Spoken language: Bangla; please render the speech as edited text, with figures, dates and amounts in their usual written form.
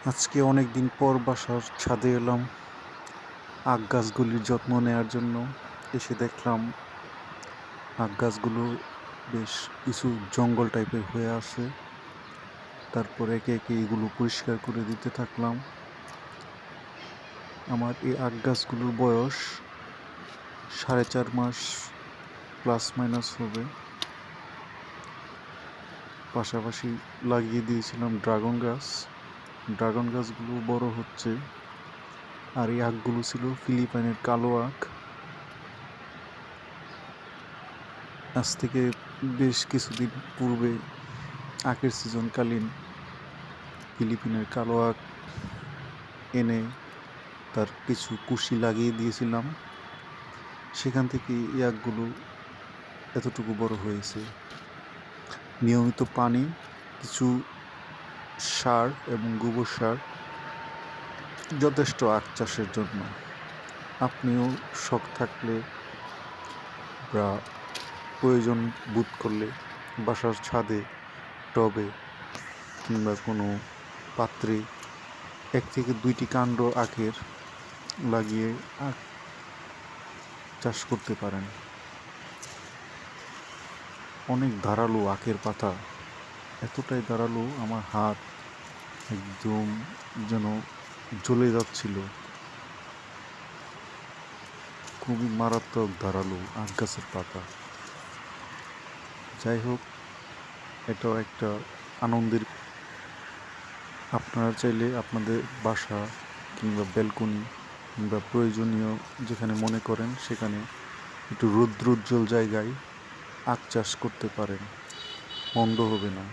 আজকে অনেক দিন পর বাসার ছাদে এলাম আখ গাছগুলির যত্ন নেওয়ার জন্য। এসে দেখলাম আখ গাছগুলো বেশ কিছু জঙ্গল টাইপের হয়ে আছে। তারপর একে একে এগুলো পরিষ্কার করে দিতে থাকলাম। আমার এই আখ গাছগুলোর বয়স 4.5 মাস প্লাস মাইনাস হবে। পাশাপাশি লাগিয়ে দিয়েছিলাম ড্রাগন গাছ। ড্রাগন গাছগুলো বড় হচ্ছে। আর এই আখগুলো ছিল ফিলিপাইনের কালো আখ। আজ থেকে বেশ কিছুদিন পূর্বে আখের সিজনকালীন ফিলিপিনের কালো আখ এনে তার কিছু কুশি লাগিয়ে দিয়েছিলাম। সেখান থেকে এই আখগুলো এতটুকু বড় হয়েছে। নিয়মিত পানি, কিছু সার এবং গোবর সার যথেষ্ট আখ চাষের জন্য। আপনিও শখ থাকলে বা প্রয়োজন বোধ করলে বাসার ছাদে, টবে কিংবা কোনো পাত্রে 1 থেকে 2টি কাণ্ড আখের লাগিয়ে আখ চাষ করতে পারেন। অনেক ধারালো আখের পাতা, এতটাই ধারালো আমার হাত একদম যেন জ্বলে যাচ্ছিল। খুবই মারাত্মক ধারালো আখ গাছের পাতা। যাই হোক, এটাও একটা আনন্দের। আপনারা চাইলে আপনাদের বাসা কিংবা ব্যালকনি কিংবা প্রয়োজনীয় যেখানে মনে করেন সেখানে একটু রৌদ্রোজ্জ্বল জায়গায় আখ চাষ করতে পারেন, মন্দ হবে না।